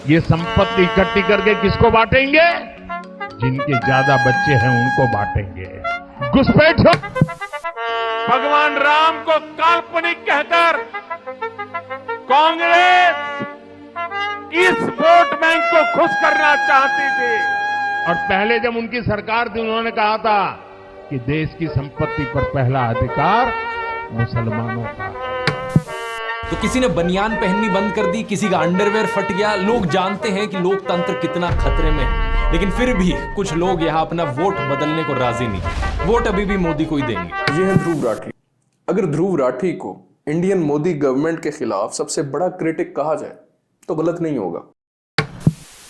ये संपत्ति इकट्ठी करके किसको बांटेंगे? जिनके ज्यादा बच्चे हैं उनको बांटेंगे। घुसपैठियों, भगवान राम को काल्पनिक कहकर कांग्रेस इस वोट बैंक को खुश करना चाहती थी। और पहले जब उनकी सरकार थी उन्होंने कहा था कि देश की संपत्ति पर पहला अधिकार मुसलमानों का। तो किसी ने बनियान पहननी बंद कर दी, किसी का अंडरवेयर फट गया। लोग जानते हैं कि लोकतंत्र कितना खतरे में है, लेकिन फिर भी कुछ लोग यहाँ अपना वोट बदलने को राजी नहीं। वोट अभी भी मोदी को ही देंगे। ये है ध्रुव राठी। अगर ध्रुव राठी को इंडियन मोदी गवर्नमेंट के खिलाफ सबसे बड़ा क्रिटिक कहा जाए तो गलत नहीं होगा।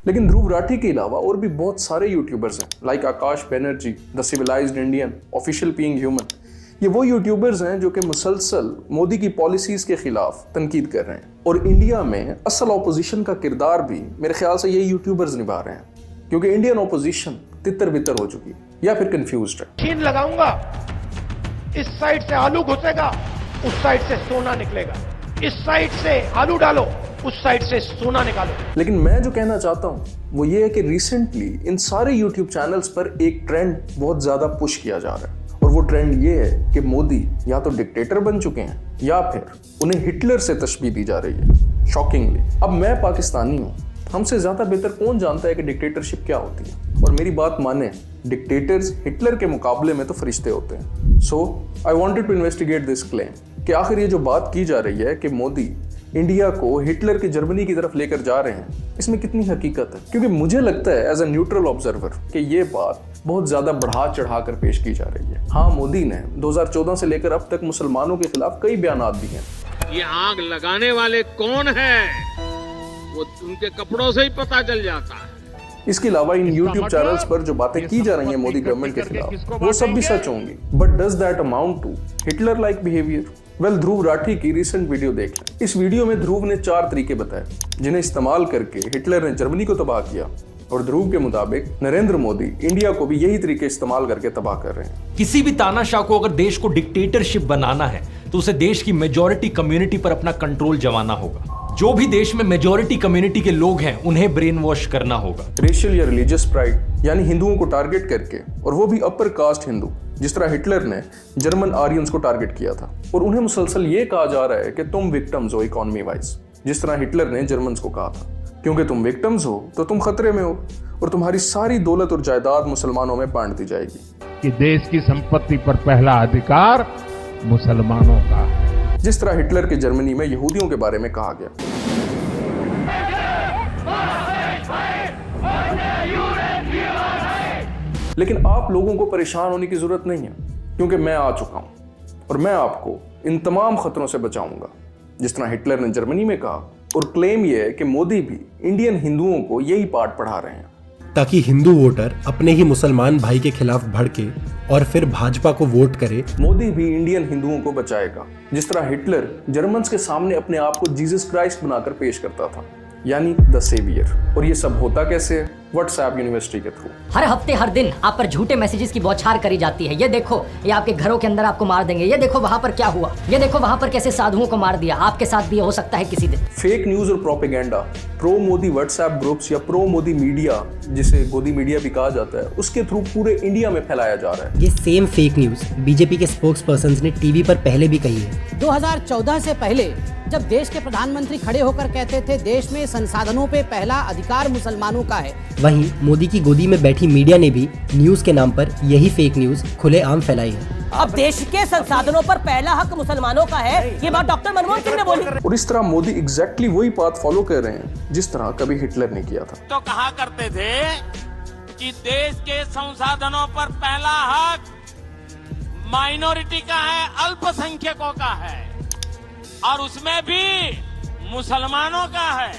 लेकिन ध्रुव राठी के अलावा और भी बहुत सारे यूट्यूबर्स हैं, like Akash Banerjee, the civilised Indian, official being human. ये वो यूट्यूबर्स हैं जो कि मुसलसल मोदी की पॉलिसीज के खिलाफ तनकीद कर रहे हैं। और इंडिया में असल ऑपोजिशन का किरदार भी मेरे ख्याल से यही यूट्यूबर्स निभा रहे हैं, क्योंकि इंडियन ऑपोजिशन तितर बितर हो चुकी है या फिर कंफ्यूज्ड है। मशीन लगाऊंगा, इस साइड से आलू घुसेगा, उस साइड से सोना निकलेगा। इस साइड से आलू डालो, उस साइड से सोना निकालो। लेकिन मैं जो कहना चाहता हूं वो ये है कि रिसेंटली इन सारे यूट्यूब चैनल्स पर एक ट्रेंड बहुत ज्यादा पुश किया जा रहा है। और वो ट्रेंड ये है कि मोदी या तो डिक्टेटर बन चुके हैं या फिर उन्हें हिटलर से तशबीह दी जा रही है, शॉकिंगली। अब मैं पाकिस्तानी हूं, हमसे ज्यादा बेहतर कौन जानता है कि डिक्टेटरशिप क्या होती है। और मेरी बात माने, डिक्टेटर्स हिटलर के मुकाबले में तो फरिश्ते होते हैं। So I wanted to investigate this claim कि आखिर ये जो बात की जा रही है कि मोदी इंडिया को हिटलर की जर्मनी की तरफ लेकर जा रहे हैं, इसमें कितनी हकीकत है। क्योंकि मुझे लगता है एज ए न्यूट्रल ऑब्जर्वर कि ये बात बहुत ज्यादा बढ़ा चढ़ा कर पेश की जा रही है। हाँ, मोदी ने 2014 से लेकर अब तक मुसलमानों के खिलाफ कई बयानात दिए हैं। ये आग लगाने वाले कौन हैं? वो उनके कपड़ों से ही पता चल जाता है। इसके अलावा इन YouTube चैनल्स पर जो बातें की जा रही हैं मोदी गवर्नमेंट के खिलाफ, वो सब भी सच होंगी। But does that amount to Hitler like behaviour? Well, Dhruv Rathee की रिसेंट वीडियो देख लें। इस वीडियो में ध्रुव ने 4 तरीके बताए जिन्हें इस्तेमाल करके हिटलर ने जर्मनी को तबाह किया। और ध्रुव के मुताबिक नरेंद्र मोदी इंडिया को भी यही तरीके इस्तेमाल करके तबाह कर रहे हैं। किसी भी तानाशाह को अगर देश को डिक्टेटरशिप बनाना है तो उसे देश की मेजॉरिटी कम्युनिटी पर अपना कंट्रोल जमाना होगा। जो भी देश में मेजॉरिटी कम्युनिटी के लोग हैं उन्हें ब्रेन वॉश करना होगा। रेशियल या रिलीजियस प्राइड यानी हिंदुओं को टारगेट करके, और वो भी अपर कास्ट हिंदू, जिस तरह हिटलर ने जर्मन आर्यंस को टारगेट किया था। और उन्हें मुसलसल ये कहा जा रहा है कि तुम विक्टिम्स हो इकोनॉमी वाइज, जिस तरह हिटलर ने जर्मन्स को कहा था। क्योंकि तुम विक्टिम्स हो तो तुम खतरे में हो और तुम्हारी सारी दौलत और जायदाद मुसलमानों में बांट दी जाएगी। कि देश की संपत्ति पर पहला अधिकार मुसलमानों का, जिस तरह हिटलर के जर्मनी में यहूदियों के बारे में कहा गया। लेकिन आप लोगों को परेशान होने की जरूरत नहीं है, क्योंकि मैं आ चुका हूं और मैं आपको इन तमाम खतरों से बचाऊंगा, जिस तरह हिटलर ने जर्मनी में कहा। और क्लेम यह है कि मोदी भी इंडियन हिंदुओं को यही पाठ पढ़ा रहे हैं, ताकि हिंदू वोटर अपने ही मुसलमान भाई के खिलाफ भड़के और फिर भाजपा को वोट करे। मोदी भी इंडियन हिंदुओं को बचाएगा, जिस तरह हिटलर जर्मन्स के सामने अपने आप को जीसस क्राइस्ट बनाकर पेश करता था, यानी द सेवियर। और ये सब होता कैसे है? व्हाट्सएप यूनिवर्सिटी के थ्रू। हर हफ्ते हर दिन आप पर झूठे मैसेजेस की बौछार करी जाती है। ये देखो, ये आपके घरों के अंदर आपको मार देंगे, ये देखो वहां पर क्या हुआ, ये देखो वहां पर कैसे साधुओं को मार दिया। आपके साथ भी हो सकता है किसी दिन। फेक न्यूज और propaganda pro Modi WhatsApp groups या प्रो मोदी मीडिया, जिसे गोदी मीडिया भी कहा जाता है, उसके थ्रू पूरे इंडिया में फैलाया जा रहा है। ये सेम फेक न्यूज बीजेपी के स्पोक्स पर्सन ने टीवी पर पहले भी कही है। 2014 से पहले जब देश के प्रधानमंत्री खड़े होकर कहते थे देश में संसाधनों पे पहला अधिकार मुसलमानों का है, वहीं मोदी की गोदी में बैठी मीडिया ने भी न्यूज के नाम पर यही फेक न्यूज खुलेआम फैलाई है। अब देश के संसाधनों पर पहला हक मुसलमानों का है, ये बात डॉक्टर मनमोहन सिंह ने बोली। और इस तरह मोदी एग्जैक्टली वही पाथ फॉलो कर रहे हैं जिस तरह कभी हिटलर ने किया था। तो कहा करते थे कि देश के संसाधनों पर पहला हक माइनॉरिटी का है, अल्पसंख्यकों का है, और उसमें भी मुसलमानों का है।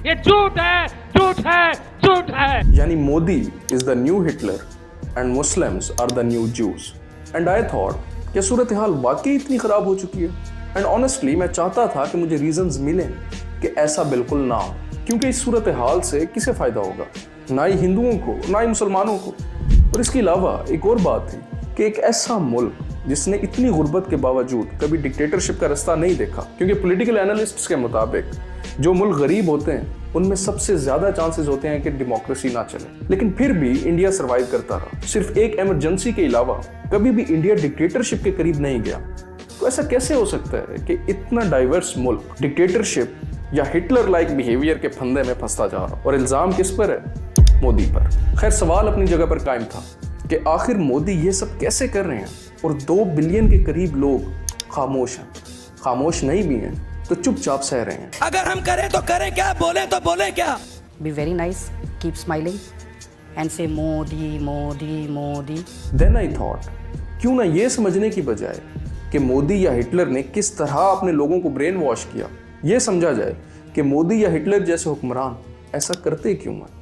ये झूठ है, झूठ है, झूठ है। यानी Modi is the new Hitler and Muslims are the new Jews. And I thought कि सूरत हाल वाकई इतनी खराब हो चुकी है। एंड ऑनेस्टली मैं चाहता था कि मुझे रीजंस मिलें कि ऐसा बिल्कुल ना हो, क्योंकि इस सूरत हाल से किसे फायदा होगा? ना ही हिंदुओं को, ना ही मुसलमानों को। और इसके अलावा एक और बात थी कि एक ऐसा मुल्क जिसने इतनी गुर्बत के बावजूद कभी डिक्टेटरशिप का रास्ता नहीं देखा, क्योंकि पॉलिटिकल एनालिस्ट्स के मुताबिक जो मुल्क गरीब होते हैं उनमें सबसे ज्यादा चांसेस होते हैं कि डेमोक्रेसी ना चले। लेकिन फिर भी इंडिया सर्वाइव करता रहा। सिर्फ एक इमरजेंसी के अलावा कभी भी इंडिया डिक्टेटरशिप के करीब नहीं गया। तो ऐसा कैसे हो सकता है कि इतना डाइवर्स मुल्क डिक्टेटरशिप या हिटलर लाइक बिहेवियर के फंदे में फंसता जा रहा? और इल्जाम किस पर है? मोदी पर। खैर, सवाल अपनी जगह पर कायम था कि आखिर मोदी ये सब कैसे कर रहे हैं और 2 बिलियन के करीब लोग खामोश हैं। खामोश नहीं भी हैं तो चुपचाप सह रहे हैं। अगर हम करें तो करें क्या, बोले तो बोले क्या। Be very nice, keep smiling and say Modi Modi Modi. Then I thought, क्यों ना ये समझने की बजाय कि मोदी या हिटलर ने किस तरह अपने लोगों को ब्रेन वॉश किया, ये समझा जाए कि मोदी या हिटलर जैसे हुक्मरान ऐसा करते क्यों हैं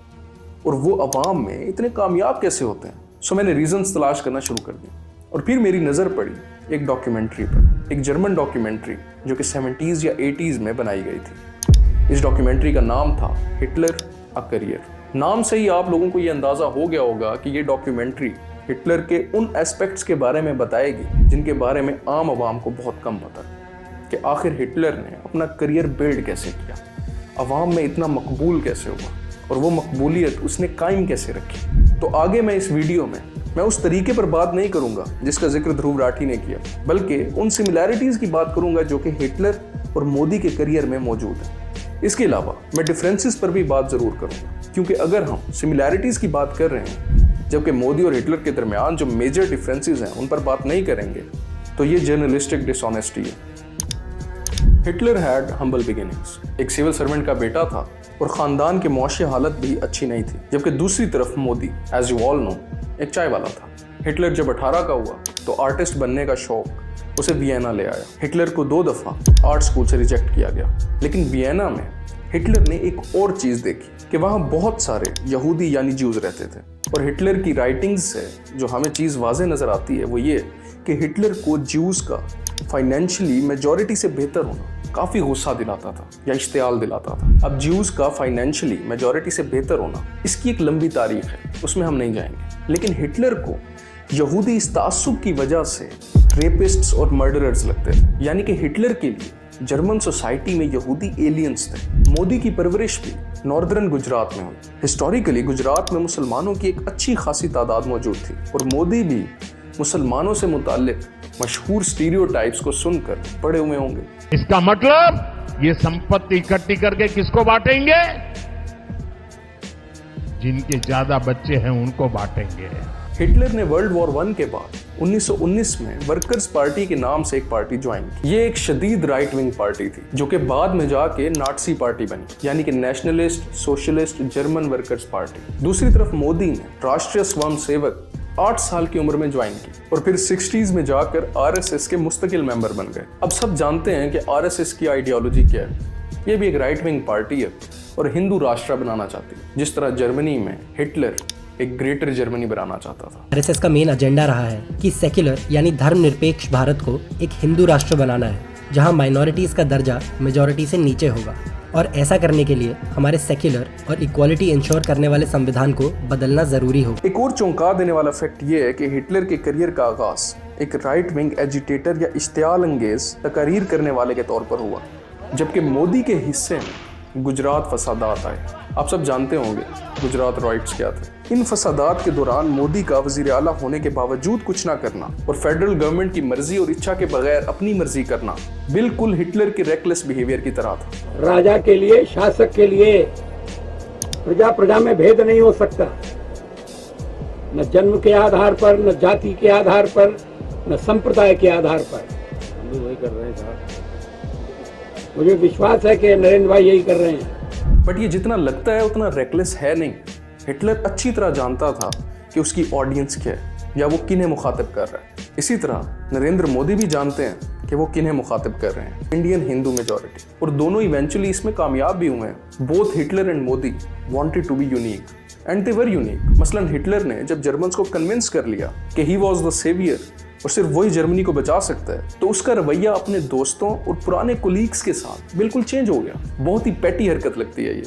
और वो अवाम में इतने कामयाब कैसे होते हैं। सो मैंने रीजंस तलाश करना शुरू कर दिया और फिर मेरी नज़र पड़ी एक डॉक्यूमेंट्री पर, एक जर्मन डॉक्यूमेंट्री जो कि 70s या 80s में बनाई गई थी। इस डॉक्यूमेंट्री का नाम था हिटलर अ करियर। नाम से ही आप लोगों को ये अंदाज़ा हो गया होगा कि ये डॉक्यूमेंट्री हिटलर के उन एस्पेक्ट्स के बारे में बताएगी जिनके बारे में आम आवाम को बहुत कम पता है, कि आखिर हिटलर ने अपना करियर बिल्ड कैसे किया, अवाम में इतना मकबूल कैसे हुआ और वो मकबूलियत उसने कायम कैसे रखी। तो आगे मैं इस वीडियो में मैं उस तरीके पर बात नहीं करूंगा जिसका जिक्र ध्रुव राठी ने किया, बल्कि उन सिमिलैरिटीज की बात करूंगा जो कि हिटलर और मोदी के करियर में मौजूद है। इसके अलावा मैं डिफरेंसेस पर भी बात जरूर करूंगा, क्योंकि अगर हम सिमिलैरिटीज की बात कर रहे हैं जबकि मोदी और हिटलर के दरमियान जो मेजर डिफरेंसेस हैं उन पर बात नहीं करेंगे तो ये जर्नलिस्टिक डिसऑनेस्टी है। हिटलर हैड हम्बल बिगिनिंग्स, एक सिविल सर्वेंट का बेटा था और ख़ानदान की मुआशी हालत भी अच्छी नहीं थी, जबकि दूसरी तरफ Modi as you all know एक चाय वाला था। हिटलर जब 18 का हुआ तो आर्टिस्ट बनने का शौक उसे वियना ले आया। हिटलर को 2 दफ़ा आर्ट स्कूल से रिजेक्ट किया गया, लेकिन वियना में हिटलर ने एक और चीज़ देखी कि वहाँ बहुत सारे यहूदी यानी ज्यूज रहते थे। और हिटलर की राइटिंग्स से जो हमें चीज़ वाज़े नज़र आती है वो ये कि हिटलर को ज्यूज का फाइनेंशियली मेजॉरिटी से बेहतर होना काफ़ी गुस्सा दिलाता था या इश्तियाल दिलाता था। अब ज्यूज का फाइनेंशियली मेजॉरिटी से बेहतर होना, इसकी एक लंबी तारीख है, उसमें हम नहीं जाएंगे। लेकिन हिटलर को यहूदी इस तासुब की वजह से रेपिस्ट्स और मर्डरर्स लगते थे, यानी कि हिटलर के लिए जर्मन सोसाइटी में यहूदी एलियंस थे। मोदी की परवरिश भी नॉर्दर्न गुजरात में हुई। हिस्टोरिकली गुजरात में मुसलमानों की एक अच्छी खासी तादाद मौजूद थी और मोदी भी मुसलमानों से मुताल्लिक मशहूर स्टीरियोटाइप्स को सुनकर पड़े हुए होंगे। इसका मतलब ये संपत्ति इकट्ठी करके किसको बांटेंगे? जिनके ज्यादा बच्चे हैं उनको बांटेंगे। हिटलर ने वर्ल्ड वॉर 1 के बाद 1919 में वर्कर्स पार्टी के नाम से एक पार्टी ज्वाइन की। ये एक शदीद राइट विंग पार्टी थी जो कि बाद में जाके नाटसी पार्टी बनी, यानी कि nationalist socialist German workers party. दूसरी तरफ मोदी ने राष्ट्रीय स्वयं सेवक 8 साल की उम्र में ज्वाइन की और फिर 60s में जाकर आरएसएस के मुस्तकिल मेंबर बन गए। अब सब जानते हैं कि आरएसएस की आइडियोलॉजी क्या है। ये भी एक राइट विंग पार्टी है और हिंदू राष्ट्र बनाना चाहती है, जिस तरह जर्मनी में हिटलर एक ग्रेटर जर्मनी बनाना चाहता था। आरएसएस का मेन एजेंडा रहा है कि सेक्युलर यानी धर्मनिरपेक्ष भारत को एक हिंदू राष्ट्र बनाना है, जहां माइनॉरिटीज का दर्जा मेजॉरिटी से नीचे होगा। और ऐसा करने के लिए हमारे सेक्युलर और इक्वालिटी इंश्योर करने वाले संविधान को बदलना जरूरी होगा। एक और चौंका देने वाला फैक्ट ये है कि हिटलर के करियर का आगाज एक राइट विंग एजिटेटर या इश्तियाल अंगेज तकारीर करने वाले के तौर पर हुआ, जबकि मोदी के हिस्से में गुजरात फसादात आए। आप सब जानते होंगे गुजरात राइट्स क्या थे। इन फसादात के दौरान मोदी का वजीर आला होने के बावजूद कुछ ना करना और फेडरल गवर्नमेंट की मर्जी और इच्छा के बगैर अपनी मर्जी करना बिल्कुल हिटलर के रेकलेस बिहेवियर की तरह था। राजा के लिए, शासक के लिए प्रजा प्रजा में भेद नहीं हो सकता, न जन्म के आधार पर, न जाति के आधार पर, न संप्रदाय के आधार पर। वही कर रहे हैं। मुझे विश्वास है कि नरेंद्र भाई यही कर रहे हैं। बट ये जितना लगता है उतना रेकलेस है नहीं। हिटलर अच्छी तरह जानता था कि उसकी ऑडियंस क्या है या वो किन्हें मुखातिब कर रहा है। इसी तरह नरेंद्र मोदी भी जानते हैं कि वो किन्हें मुखातिब कर रहे हैं, इंडियन हिंदू मेजॉरिटी। और दोनों इवेंचुअली इसमें कामयाब भी हुए हैं। Both Hitler and Modi wanted to be unique and they were unique. मसलन हिटलर ने जब जर्मन्स को कन्विंस कर लिया कि ही वॉज द सेवियर और सिर्फ वही जर्मनी को बचा सकता है, तो उसका रवैया अपने दोस्तों और पुराने कोलीग्स के साथ बिल्कुल चेंज हो गया। बहुत ही पेटी हरकत लगती है ये,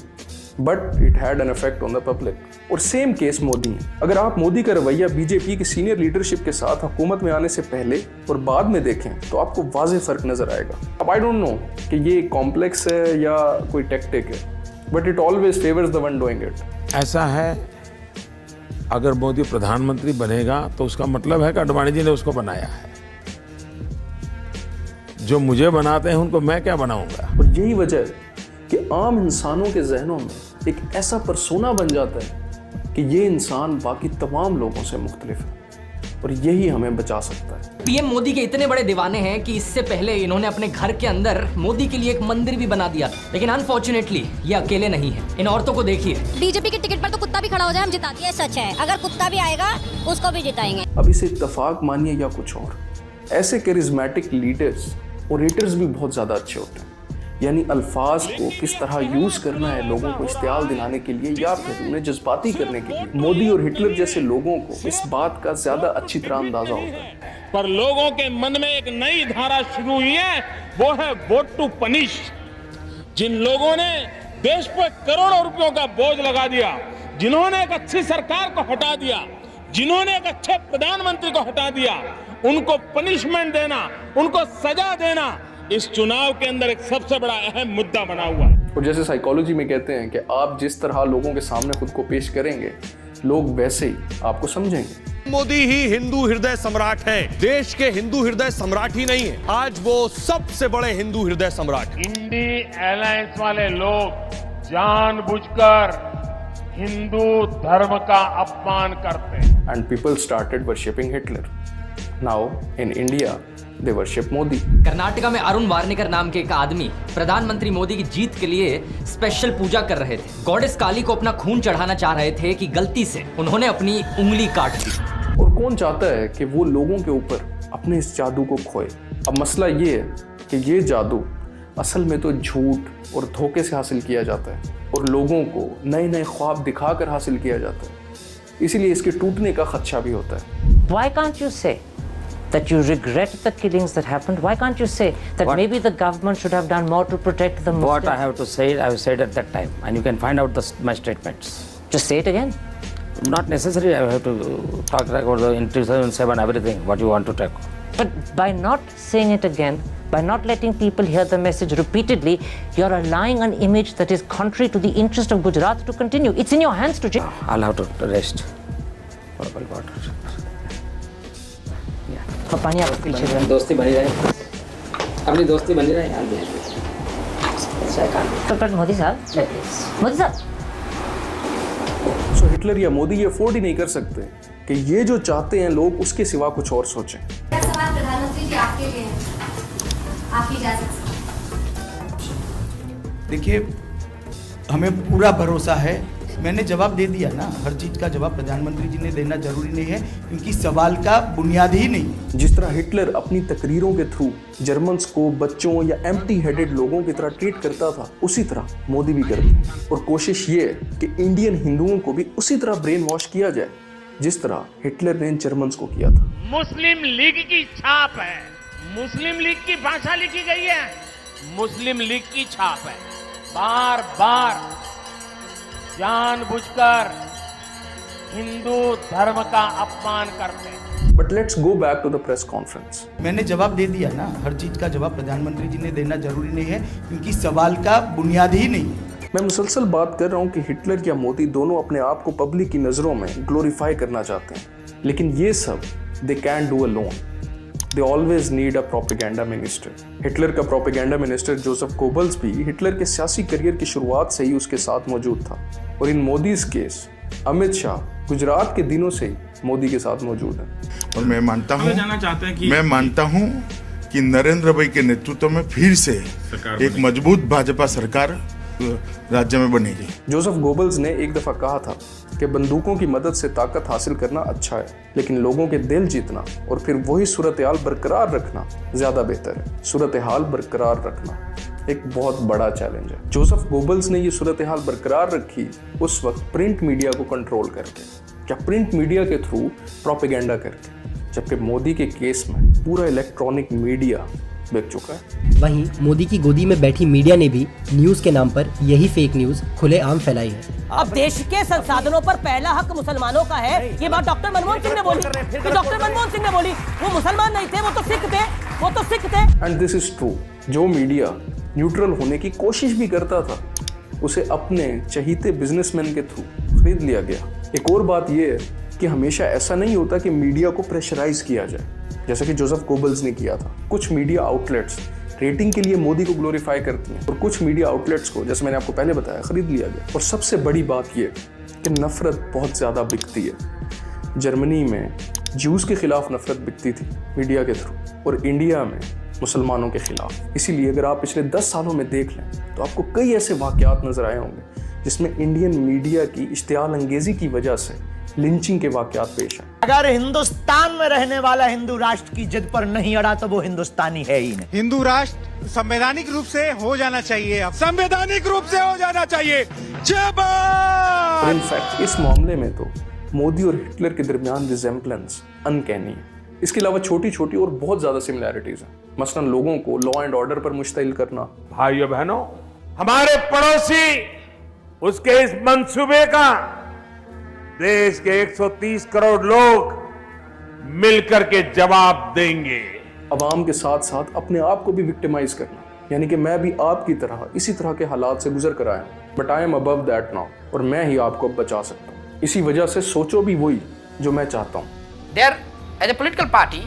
but it had an effect on the public. और सेम केस मोदी है। अगर आप मोदी का रवैया बीजेपी की सीनियर लीडरशिप के साथ हुकूमत में आने से पहले और बाद में देखें तो आपको वाज़ेह फर्क नजर आएगा। अब आई डोंट नो कि ये कॉम्प्लेक्स है या कोई टेक्टिक है, but it always favors the one doing it. ऐसा है, अगर मोदी प्रधानमंत्री बनेगा तो उसका मतलब है कि आडवाणी जी ने उसको बनाया है। जो मुझे बनाते हैं उनको मैं क्या बनाऊंगा। और यही वजह है कि आम इंसानों के जहनों में एक ऐसा परसोना बन जाता है कि ये इंसान बाकी तमाम लोगों से मुख्तलिफ है, और यही हमें बचा सकता है। पीएम मोदी के इतने बड़े दीवाने हैं कि इससे पहले इन्होंने अपने घर के अंदर मोदी के लिए एक मंदिर भी बना दिया था। लेकिन अनफॉर्चुनेटली ये अकेले नहीं है, इन औरतों को देखिए। बीजेपी के टिकट पर तो कुत्ता भी खड़ा हो जाए हम जिता दिए, सच है। अगर कुत्ता भी आएगा उसको भी जिताएंगे। अब इसे इत्तेफाक मानिए या कुछ और, ऐसे करिज्मेटिक लीडर्स और रेटर्स भी बहुत ज़्यादा अच्छे होते हैं। यानी अल्फाज को किस तरह यूज़ करना है लोगों को इश्तियाल दिलाने के लिए या फिर उन्हें जज्बाती करने के लिए, मोदी और हिटलर जैसे लोगों को इस बात का ज़्यादा अच्छी तरह अंदाज़ा होता है। पर लोगों के मन में एक नई धारा शुरू हुई है, वो है वोट टू पनिश। जिन लोगों ने देश पर करोड़ों रुपयों का बोझ लगा दिया, जिन्होंने एक अच्छी सरकार को हटा दिया, जिन्होंने एक अच्छे प्रधानमंत्री को हटा दिया, उनको पनिशमेंट देना, उनको सजा देना इस चुनाव के अंदर एक सबसे बड़ा अहम मुद्दा बना हुआ है। और जैसे साइकोलॉजी में कहते हैं कि आप जिस तरह लोगों के सामने खुद को पेश करेंगे, लोग वैसे ही आपको समझेंगे। मोदी ही हिंदू हृदय सम्राट है, देश के हिंदू हृदय सम्राट ही नहीं है, आज वो सबसे बड़े हिंदू हृदय सम्राट। इंडी अलायंस वाले लोग जानबूझकर हिंदू धर्म का अपमान करते हैं। And people started worshipping Hitler. Now in India they worship Modi. Karnataka में अरुण वार्नेकर नाम के एक आदमी प्रधानमंत्री मोदी की जीत के लिए स्पेशल पूजा कर रहे थे। गॉडेस काली को अपना खून चढ़ाना चाह रहे थे कि गलती से उन्होंने अपनी उंगली काट दी। और कौन चाहता है कि वो लोगों के ऊपर अपने इस जादू को खोए। अब मसला ये है कि ये जादू असल में तो झूठ और धोखे से हासिल किया जाता है और लोगों को नए नए ख्वाब दिखाकर हासिल किया जाता है, इसीलिए इसके टूटने का खदशा भी होता है। Why can't you say that you regret the killings that happened? Why can't you say that maybe the government should have done more to protect the Muslims? What I have to say, I have said at that time, and you can find out my statements. Just say it again. Not necessary. I have to talk about the in 2007 everything. What you want to talk? But by not saying it again, by not letting people hear the message repeatedly, you're allowing an image that is contrary to the interest of Gujarat to continue. It's in your hands to change. I'll have to rest. पानी आप पीछे रहे। दोस्ती बनी रहे, अपनी दोस्ती बनी रहे यार। मोदी साहब, मोदी साहब। सो हिटलर या मोदी ये अफोर्ड ही नहीं कर सकते कि ये जो चाहते हैं लोग उसके सिवा कुछ और सोचें। सवाल प्रधानमंत्री जी आपके लिए आपकी इजाजत। देखिए, हमें पूरा भरोसा है, मैंने जवाब दे दिया ना, हर चीज का जवाब प्रधानमंत्री जी ने देना जरूरी नहीं है, क्योंकि सवाल का बुनियाद ही नहीं। जिस तरह हिटलर अपनी तकरीरों के थ्रू जर्मन्स को बच्चों या एम्प्टी हेडेड लोगों की तरह ट्रीट करता था, उसी तरह मोदी भी करते हैं। और कोशिश ये है कि इंडियन हिंदुओं को भी उसी तरह ब्रेन वॉश किया जाए जिस तरह हिटलर ने जर्मन्स को किया था। मुस्लिम लीग की छाप है, मुस्लिम लीग की भाषा लिखी गई है, मुस्लिम लीग की छाप है। बार बार जानबूझकर हिंदू धर्म का अपमान करते हैं। But let's go back to the press conference. मैंने जवाब दे दिया ना, हर चीज का जवाब प्रधानमंत्री जी ने देना जरूरी नहीं है, क्योंकि सवाल का बुनियाद ही नहीं है। मैं मुसलसल बात कर रहा हूँ कि हिटलर या मोदी दोनों अपने आप को पब्लिक की नज़रों में ग्लोरीफाई करना चाहते हैं, लेकिन ये सब they can do alone. They always need a propaganda minister. Hitler का प्रोपेगेंडा मिनिस्टर जोसेफ गोबल्स भी हिटलर के सियासी करियर की शुरुआत से ही उसके साथ मौजूद था, और इन मोदीज केस अमित शाह गुजरात के दिनों से ही मोदी के साथ मौजूद है। और मैं मानता हूँ कि नरेंद्र भाई के नेतृत्व में फिर से एक मजबूत भाजपा सरकार राज्य में बनेगी। जोसेफ गोबल्स ने एक दफा कहा था कि बंदूकों की मदद से ताकत हासिल करना अच्छा है, लेकिन लोगों के दिल जीतना और फिर वही सूरत हाल बरकरार रखना ज्यादा बेहतर है। सूरत हाल बरकरार रखना एक बहुत बड़ा चैलेंज है। जोसेफ गोबल्स ने ये सूरत हाल बरकरार रखी उस वक्त प्रिंट मीडिया को कंट्रोल करके, क्या प्रिंट मीडिया के थ्रू प्रोपेगेंडा करके, जबकि मोदी के केस में पूरा इलेक्ट्रॉनिक मीडिया बिक चुका है। वहीं मोदी की गोदी में बैठी मीडिया ने भी न्यूज के नाम पर यही फेक न्यूज खुलेआम फैलाई है। अब देश के संसाधनों पर पहला हक मुसलमानों का है, ये बात डॉक्टर मनमोहन सिंह ने बोली। डॉक्टर मनमोहन सिंह ने बोली, वो मुसलमान नहीं थे, वो तो सिख थे। And this is true. जो मीडिया न्यूट्रल होने की कोशिश भी करता था, उसे अपने चहीते बिजनेसमैन के थ्रू खरीद लिया गया। एक और बात यह है कि हमेशा ऐसा नहीं होता कि मीडिया को प्रेशराइज किया जाए, जैसा कि जोसेफ गोबल्स ने किया था। कुछ मीडिया आउटलेट्स रेटिंग के लिए मोदी को ग्लोरीफाई करती हैं और कुछ मीडिया आउटलेट्स को, जैसे मैंने आपको पहले बताया, खरीद लिया गया। और सबसे बड़ी बात यह कि नफरत बहुत ज़्यादा बिकती है। जर्मनी में ज्यूज़ के खिलाफ नफरत बिकती थी मीडिया के थ्रू, और इंडिया में मुसलमानों के खिलाफ। इसीलिए अगर आप पिछले 10 सालों में देख लें तो आपको कई ऐसे वाक़यात नज़र आए होंगे जिसमें इंडियन मीडिया की इश्तियाल अंगेज़ी की वजह से लिंचिंग के वाक़यात पेश हैं। अगर हिंदुस्तान में रहने वाला हिंदू राष्ट्र की जिद पर नहीं अड़ा तो वो हिंदुस्तानी है ही नहीं। हिंदू राष्ट्र संवैधानिक रूप से हो जाना चाहिए, अब संवैधानिक रूप से हो जाना चाहिए। और इनफैक्ट इस मामले में तो मोदी और हिटलर के दरमियान रिजेम्बलेंस अनकैनी है। इसके अलावा छोटी छोटी और बहुत ज्यादा सिमिलैरिटीज हैं, मसलन लोगों को लॉ एंड ऑर्डर पर मुश्तइल करना। भाइयों बहनों, हमारे पड़ोसी उसके इस मंसूबे का देश के 130 करोड़ लोग मिलकर के जवाब देंगे। अवाम के साथ साथ अपने आप को भी विक्टिमाइज करना, यानी कि मैं भी आपकी तरह इसी तरह के हालात से गुजर कर आया हूं, but I am above that now, और मैं ही आपको अब बचा सकता हूं। इसी वजह से सोचो भी वही जो मैं चाहता हूं। There, as a political party,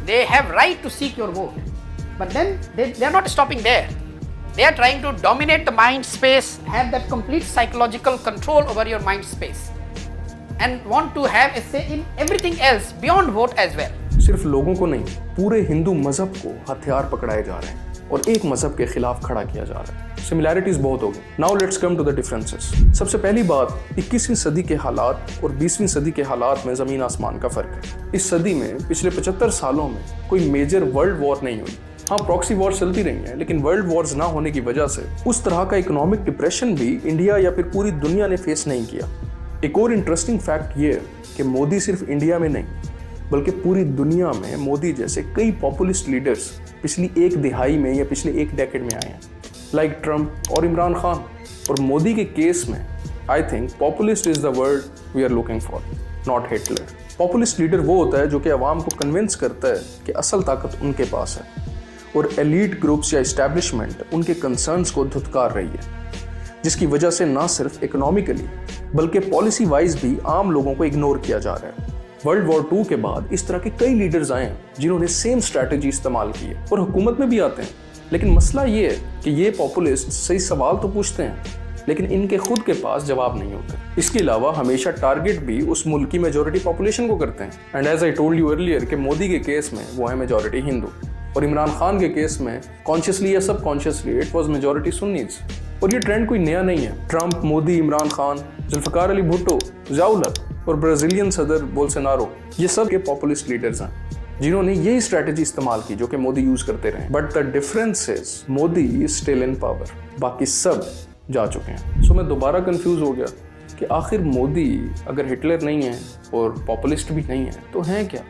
they have right to seek your vote, but then they are not stopping there. They are trying to dominate the mind space, have that complete psychological control over your mind space, and want to have a say in everything else beyond vote as well. सिर्फ लोगों को नहीं, पूरे हिंदू मजहब को हथियार पकड़ाए जा रहे हैं और एक मजहब के खिलाफ खड़ा किया जा रहा है। सिमिलैरिटीज बहुत हो गई। Now let's come to the differences. सबसे पहली बात, 21वीं सदी के हालात और 20वीं सदी के हालात में जमीन आसमान का फर्क है। इस सदी में पिछले 75 सालों में कोई मेजर वर्ल्ड वॉर नहीं हुई। हाँ, प्रॉक्सी वॉर चलती रही हैं, लेकिन वर्ल्ड वॉर्स ना होने की वजह से उस तरह का इकोनॉमिक डिप्रेशन भी इंडिया या फिर पूरी दुनिया ने फेस नहीं किया। एक और इंटरेस्टिंग फैक्ट ये है कि मोदी सिर्फ इंडिया में नहीं बल्कि पूरी दुनिया में मोदी जैसे कई पॉपुलिस्ट लीडर्स पिछली एक दिहाई में या पिछले एक डेकेड में आए हैं, लाइक ट्रंप और इमरान खान। और मोदी के केस में I think populist is the word we are looking for, not Hitler. Populist leader वो होता है जो कि अवाम को कन्विंस करता है कि असल ताकत उनके पास है और एलीट ग्रुप्स या इस्टेब्लिशमेंट उनके कंसर्न्स को धुतकार रही है, जिसकी वजह से ना सिर्फ इकोनॉमिकली बल्कि पॉलिसी वाइज भी आम लोगों को इग्नोर किया जा रहा है। वर्ल्ड वॉर 2 के बाद इस तरह के कई लीडर्स आए हैं जिन्होंने सेम स्ट्रैटेजी इस्तेमाल की है और हुकूमत में भी आते हैं। लेकिन मसला ये है कि ये पॉपुलिस्ट सही सवाल तो पूछते हैं लेकिन इनके खुद के पास जवाब नहीं होते। इसके अलावा हमेशा टारगेट भी उस मुल्क की मेजॉरिटी पॉपुलेशन को करते हैं। And as I told you earlier कि मोदी के केस में वो है मेजॉरिटी हिंदू और इमरान खान के केस में कॉन्शियसली या सबकॉन्शियसली इट वाज मेजॉरिटी सुन्नीज। और ये ट्रेंड कोई नया नहीं है। ट्रंप, मोदी, इमरान खान, जुल्फिकार अली भुट्टो, ज़ियाउल हक और ब्राजीलियन सदर बोल्सोनारो, ये सब के पॉपुलिस्ट लीडर्स हैं जिन्होंने यही स्ट्रैटेजी इस्तेमाल की जो कि मोदी यूज करते रहे। But the difference is Modi is still in power, बाकी सब जा चुके हैं। सो मैं दोबारा कंफ्यूज हो गया कि आखिर मोदी अगर हिटलर नहीं है और पॉपुलिस्ट भी नहीं है तो हैं क्या?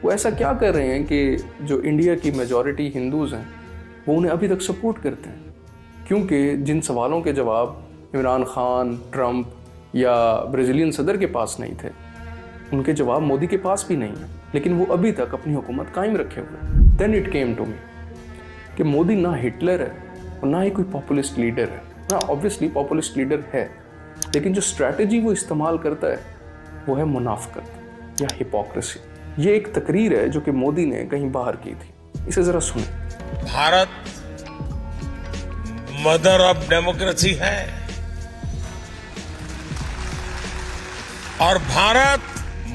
वो ऐसा क्या कर रहे हैं कि जो इंडिया की मेजॉरिटी हिंदूज़ हैं वो उन्हें अभी तक सपोर्ट करते हैं? क्योंकि जिन सवालों के जवाब इमरान खान, ट्रंप या ब्राज़ीलियन सदर के पास नहीं थे, उनके जवाब मोदी के पास भी नहीं है, लेकिन वो अभी तक अपनी हुकूमत कायम रखे हुए। Then it came to me कि मोदी ना हिटलर है और ना ही कोई पॉपुलिस्ट लीडर है। हाँ, ऑब्वियसली पॉपुलिस्ट लीडर है, लेकिन जो स्ट्रैटेजी वो इस्तेमाल करता है वो है मुनाफकत या हिपोक्रेसी। ये एक तकरीर है जो कि मोदी ने कहीं बाहर की थी, इसे जरा सुने। भारत मदर ऑफ डेमोक्रेसी है और भारत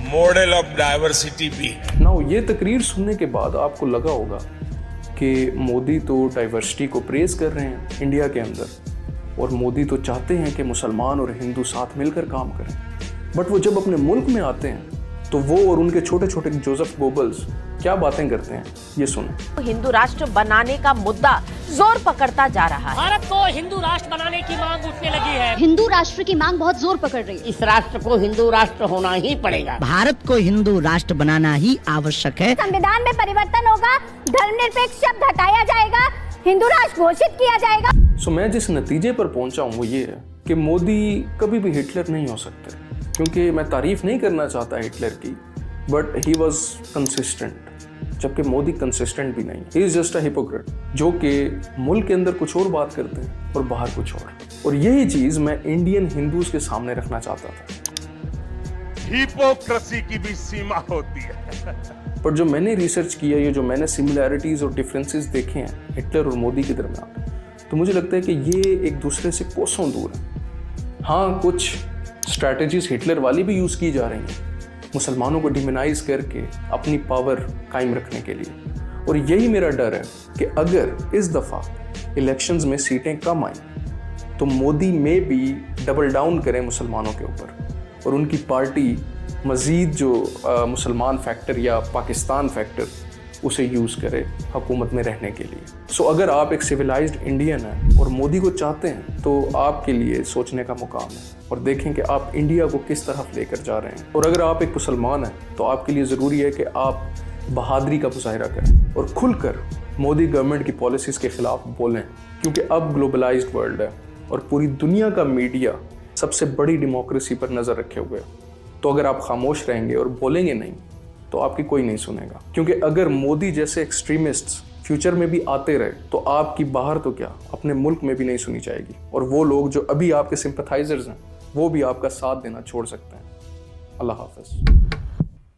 मॉडल ऑफ डाइवर्सिटी भी है। नाउ ये तकरीर सुनने के बाद आपको लगा होगा कि मोदी तो डाइवर्सिटी को प्रेज कर रहे हैं इंडिया के अंदर और मोदी तो चाहते हैं कि मुसलमान और हिंदू साथ मिलकर काम करें। बट वो जब अपने मुल्क में आते हैं तो वो और उनके छोटे छोटे जोसेफ गोबल्स क्या बातें करते हैं, ये सुने। हिंदू राष्ट्र बनाने का मुद्दा जोर पकड़ता जा रहा है। भारत को हिंदू राष्ट्र बनाने की मांग उठने लगी है। हिंदू राष्ट्र की मांग बहुत जोर पकड़ रही है। इस राष्ट्र को हिंदू राष्ट्र होना ही पड़ेगा। भारत को हिंदू राष्ट्र बनाना ही आवश्यक है। संविधान में परिवर्तन होगा, धर्मनिरपेक्ष शब्द हटाया जाएगा, हिंदू राष्ट्र घोषित किया जाएगा। सो मैं जिस नतीजे पर पहुंचा हूं वो ये है कि मोदी कभी भी हिटलर नहीं हो सकते, क्योंकि मैं तारीफ नहीं करना चाहता हिटलर की, बट ही वॉज कंसिस्टेंट। जबकि मोदी कंसिस्टेंट भी नहीं। He is just a hypocrite, जो कि मुल्क के अंदर कुछ और बात करते हैं और बाहर कुछ और यही चीज मैं इंडियन हिंदूज के सामने रखना चाहता था। हिपोक्रेसी की भी सीमा होती है। पर जो मैंने रिसर्च किया, ये जो मैंने सिमिलैरिटीज और डिफरेंसेस देखे हैं हिटलर और मोदी के दरमियान, तो मुझे लगता है कि ये एक दूसरे से कोसों दूर है। हाँ, कुछ स्ट्रैटेजीज हिटलर वाली भी यूज की जा रही हैं मुसलमानों को डिमोनाइज करके अपनी पावर कायम रखने के लिए, और यही मेरा डर है कि अगर इस दफ़ा इलेक्शंस में सीटें कम आई तो मोदी में भी डबल डाउन करें मुसलमानों के ऊपर और उनकी पार्टी मज़ीद जो मुसलमान फैक्टर या पाकिस्तान फैक्टर उसे यूज़ करे हुकूमत में रहने के लिए। सो अगर आप एक सिविलाइज्ड इंडियन हैं और मोदी को चाहते हैं तो आपके लिए सोचने का मुकाम है और देखें कि आप इंडिया को किस तरफ लेकर जा रहे हैं। और अगर आप एक मुसलमान हैं तो आपके लिए ज़रूरी है कि आप बहादुरी का मुजाहिरा करें और खुलकर मोदी गवर्नमेंट की पॉलिसीज़ के ख़िलाफ़ बोलें, क्योंकि अब ग्लोबलाइज्ड वर्ल्ड है और पूरी दुनिया का मीडिया सबसे बड़ी डेमोक्रेसी पर नज़र रखे हुए है। तो अगर आप खामोश रहेंगे और बोलेंगे नहीं तो आपकी कोई नहीं सुनेगा, क्योंकि अगर मोदी जैसे एक्सट्रीमिस्ट्स फ्यूचर में भी आते रहे तो आपकी बाहर तो क्या अपने मुल्क में भी नहीं सुनी जाएगी, और वो लोग जो अभी आपके सिंपैथाइजर्स हैं वो भी आपका साथ देना छोड़ सकते हैं। अल्लाह हाफ़िज़।